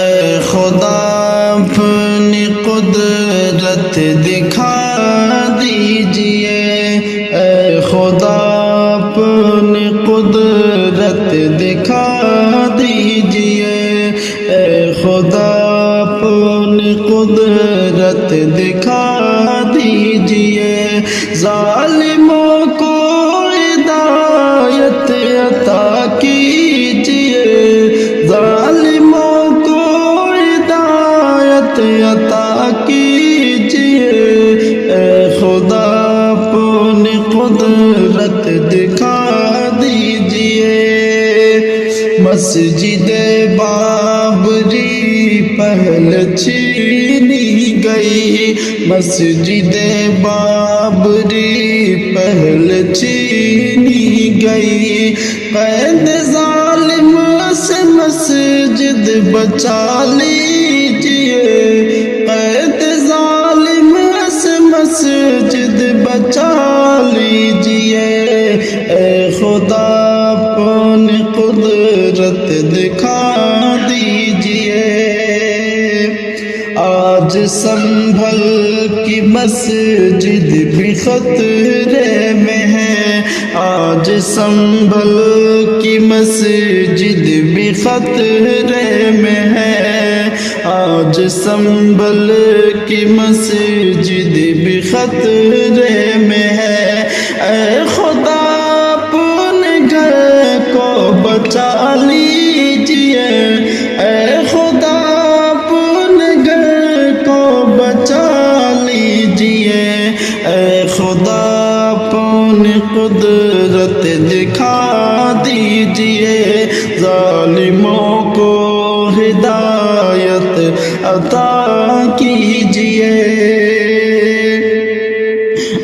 اے خدا اپنی قدرت دکھا دیجئے، اے خدا اپنی قدرت دکھا دیجئے، اے خدا اپنی قدرت دکھا دیجئے، ظالموں کو ہدایت عطا کیجئے، ظالموں کو ہدایت عطا کیجئے، اے خدا اپنی قدرت دکھا دیجئے۔ مسجد بابری پہلے چھینی گئی، مسجد بابری پہلے چھینی گئی، قید ظالم سے مسجد بچا لیجئے، قید ظالم سے مسجد بچا لیجئے، اے خدا اپنی قدرت دکھا دیجئے۔ آج سنبھل کی مسجد بھی خطرے میں ہے، آج سنبھل کی مسجد بھی خطرے میں ہے، آج سنبھل کی مسجد بھی خطرے میں ہے، اے خدا اپنے گھر کو بچا لیجئے، اے خدا اپنے گھر کو بچا لیجئے، اے خدا اپنی قدرت دکھا دیجئے، ظالموں کو ہدایت عطا کیجئے۔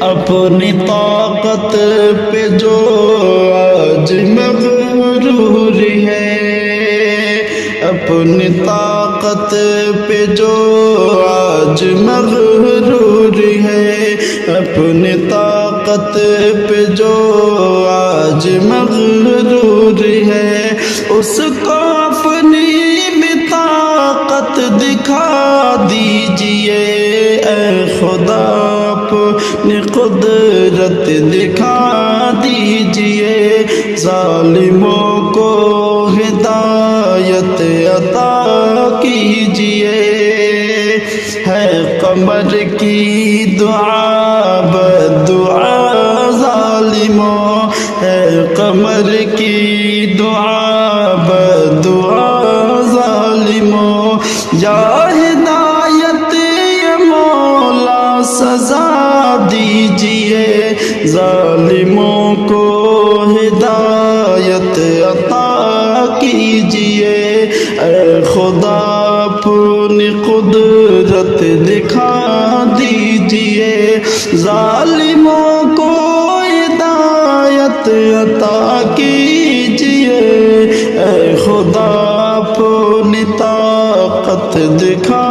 اپنی طاقت پہ جو آج مغرور ہے، اپنی طاقت پہ جو آج مغرور ہے، اپنی طاقت پہ جو آج مغرور ہے، اس کو اپنی بھی طاقت دکھا دیجئے، اے خدا اپنی قدرت دکھا دیجئے، ظالموں کو ہدایت عطا کیجئے۔ ہے قمر کی دعا بدعا ظالموں، ہے قمر کی دعا بدعا ظالموں، یا ہدایت یا مولا سزا دیجئے، ظالموں کو ہدایت عطا کیجئے، اے خدا اپنی قدرت دکھا دیجئے، ظالموں کو ہدایت عطا کیجئے، اے خدا اپنی طاقت دکھا